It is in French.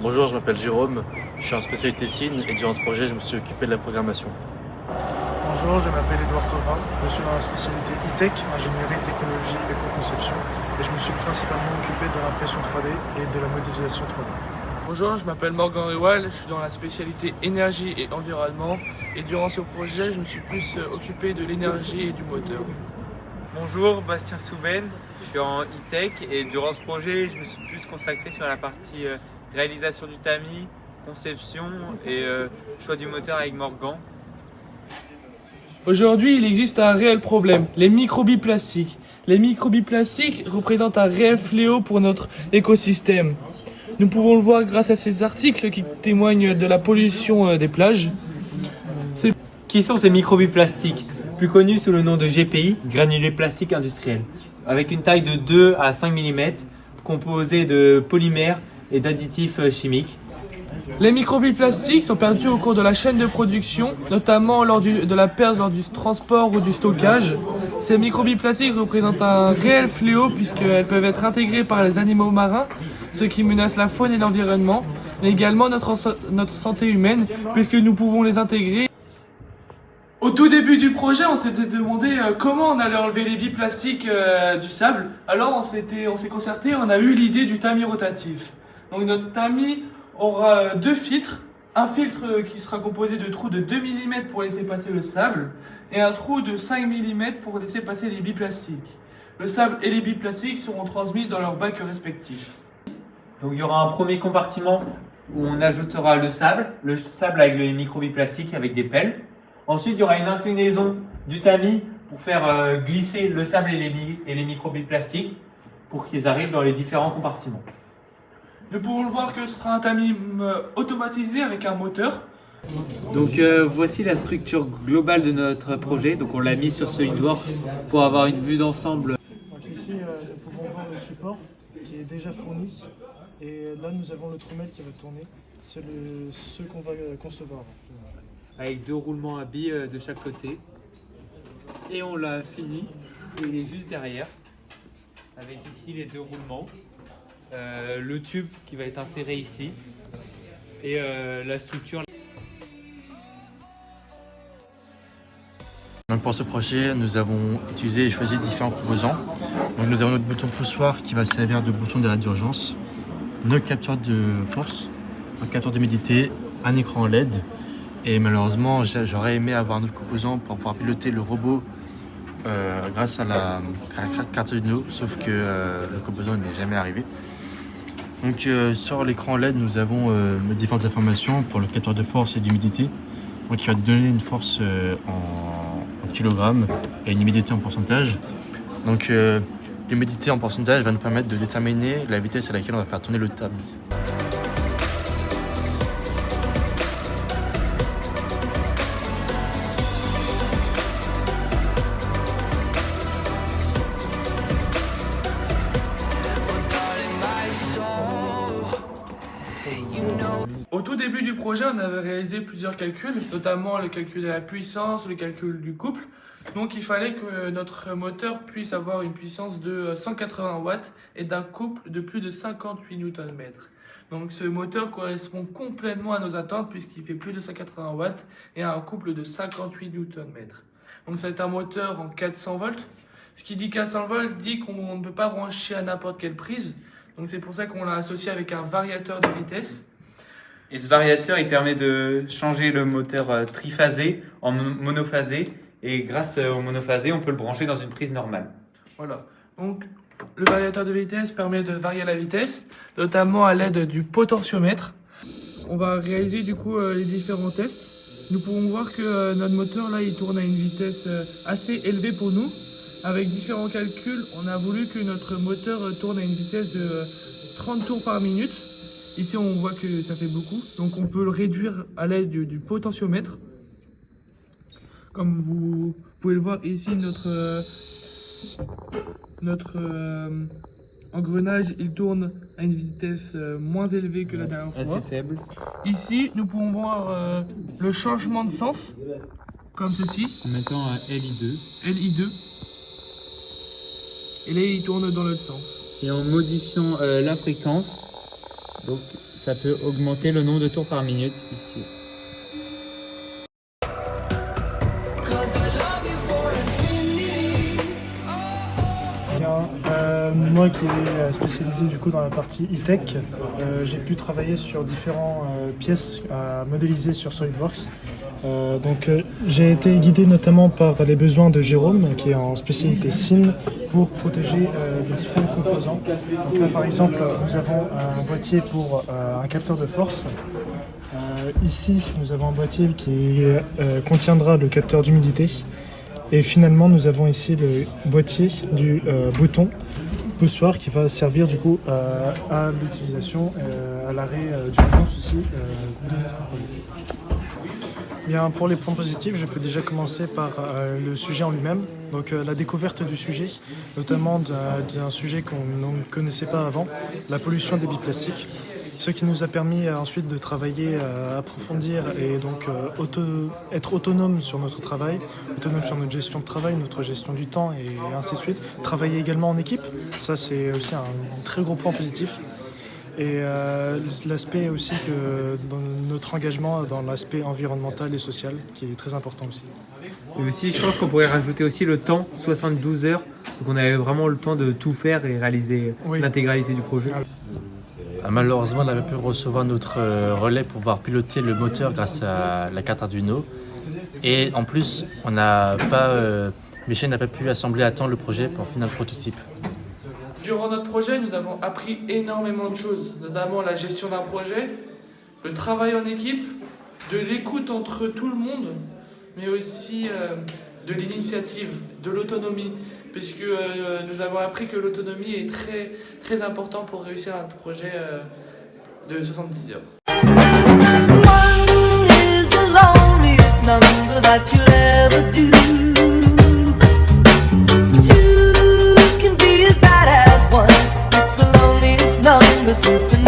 Bonjour, je m'appelle Jérôme, je suis en spécialité SIN et durant ce projet, je me suis occupé de la programmation. Bonjour, je m'appelle Edouard Thauvin, je suis dans la spécialité e-tech, ingénierie, technologie, éco-conception, et je me suis principalement occupé de l'impression 3D et de la modélisation 3D. Bonjour, je m'appelle Morgan Rewal, je suis dans la spécialité énergie et environnement, et durant ce projet, je me suis plus occupé de l'énergie et du moteur. Bonjour, Bastien Souben, je suis en e-tech et durant ce projet, je me suis plus consacré sur la partie réalisation du tamis, conception et choix du moteur avec Morgan. Aujourd'hui, il existe un réel problème, les microbilles plastiques. Les microbilles plastiques représentent un réel fléau pour notre écosystème. Nous pouvons le voir grâce à ces articles qui témoignent de la pollution des plages. Qui sont ces microbilles plastiques, plus connus sous le nom de GPI, granulés plastiques industriels, avec une taille de 2 à 5 mm, composés de polymères et d'additifs chimiques. Les microbilles plastiques sont perdues au cours de la chaîne de production, notamment de la perte lors du transport ou du stockage. Ces microbilles plastiques représentent un réel fléau puisqu'elles peuvent être intégrées par les animaux marins, ce qui menace la faune et l'environnement, mais également notre santé humaine puisque nous pouvons les intégrer. Au tout début du projet, on s'était demandé comment on allait enlever les billes plastiques du sable. Alors on s'est concerté, on a eu l'idée du tamis rotatif. Donc notre tamis aura deux filtres, un filtre qui sera composé de trous de 2 mm pour laisser passer le sable et un trou de 5 mm pour laisser passer les billes plastiques. Le sable et les billes plastiques seront transmis dans leurs bacs respectifs. Donc il y aura un premier compartiment où on ajoutera le sable avec les microbilles plastiques avec des pelles. Ensuite, il y aura une inclinaison du tamis pour faire glisser le sable et les microbilles plastiques pour qu'ils arrivent dans les différents compartiments. Nous pouvons le voir que ce sera un tamis automatisé avec un moteur. Donc voici la structure globale de notre projet. Donc on l'a mis sur SolidWorks pour avoir une vue d'ensemble. Donc ici, nous pouvons voir le support qui est déjà fourni, et là nous avons le trommel qui va tourner, c'est ce qu'on va concevoir. Avec 2 roulements à billes de chaque côté. Et on l'a fini, et il est juste derrière, avec ici les 2 roulements, le tube qui va être inséré ici, et la structure. Donc pour ce projet, nous avons utilisé et choisi différents composants. Donc nous avons notre bouton poussoir qui va servir de bouton d'arrêt d'urgence, notre capteur de force, un capteur d'humidité, un écran LED. Et malheureusement, j'aurais aimé avoir un autre composant pour pouvoir piloter le robot grâce à la carte Arduino, sauf que le composant n'est jamais arrivé. Donc sur l'écran LED, nous avons différentes informations pour le capteur de force et d'humidité. Donc il va donner une force en kilogrammes et une humidité en pourcentage. Donc l'humidité en pourcentage va nous permettre de déterminer la vitesse à laquelle on va faire tourner le tamis. Au tout début du projet, on avait réalisé plusieurs calculs, notamment le calcul de la puissance, le calcul du couple. Donc il fallait que notre moteur puisse avoir une puissance de 180 watts et d'un couple de plus de 58 Nm. Donc ce moteur correspond complètement à nos attentes puisqu'il fait plus de 180 watts et a un couple de 58 Nm. Donc c'est un moteur en 400 volts. Ce qui dit 400 volts dit qu'on ne peut pas brancher à n'importe quelle prise. Donc c'est pour ça qu'on l'a associé avec un variateur de vitesse. Et ce variateur, il permet de changer le moteur triphasé en monophasé. Et grâce au monophasé, on peut le brancher dans une prise normale. Voilà. Donc le variateur de vitesse permet de varier la vitesse, notamment à l'aide du potentiomètre. On va réaliser du coup les différents tests. Nous pouvons voir que notre moteur là, il tourne à une vitesse assez élevée pour nous. Avec différents calculs, on a voulu que notre moteur tourne à une vitesse de 30 tours par minute. Ici, on voit que ça fait beaucoup, donc on peut le réduire à l'aide du potentiomètre. Comme vous pouvez le voir ici, notre engrenage, il tourne à une vitesse moins élevée que la dernière fois. Assez faible. Ici, nous pouvons voir le changement de sens, comme ceci. En mettant un LI2. LI2. Et là, il tourne dans l'autre sens. Et en modifiant la fréquence, donc ça peut augmenter le nombre de tours par minute ici. Moi qui est spécialisé du coup dans la partie e-tech, j'ai pu travailler sur différentes pièces à modéliser sur SolidWorks. J'ai été guidé notamment par les besoins de Jérôme qui est en spécialité SIN pour protéger les différents composants. Donc là par exemple nous avons un boîtier pour un capteur de force. Ici nous avons un boîtier qui contiendra le capteur d'humidité. Et finalement, nous avons ici le boîtier du bouton poussoir qui va servir du coup à l'utilisation, à l'arrêt d'urgence aussi de notre produit. Bien, pour les points positifs, je peux déjà commencer par le sujet en lui-même. Donc la découverte du sujet, notamment d'un sujet qu'on ne connaissait pas avant, la pollution des billes plastiques. Ce qui nous a permis ensuite de travailler, approfondir et donc être autonome sur notre travail, autonome sur notre gestion de travail, notre gestion du temps et ainsi de suite. Travailler également en équipe, ça c'est aussi un très gros point positif. Et l'aspect aussi que dans notre engagement dans l'aspect environnemental et social qui est très important aussi. Et aussi, je pense qu'on pourrait rajouter aussi le temps, 72 heures, donc on avait vraiment le temps de tout faire et réaliser l'intégralité du projet. Malheureusement, on n'avait pu recevoir notre relais pour pouvoir piloter le moteur grâce à la carte Arduino. Et en plus, Michel n'a pas pu assembler à temps le projet pour finir le prototype. Durant notre projet, nous avons appris énormément de choses, notamment la gestion d'un projet, le travail en équipe, de l'écoute entre tout le monde, mais aussi de l'initiative, de l'autonomie, puisque nous avons appris que l'autonomie est très, très importante pour réussir un projet de 70 heures. One is the loneliest number that you'll ever do. Two can be as bad as one. It's the loneliest number since the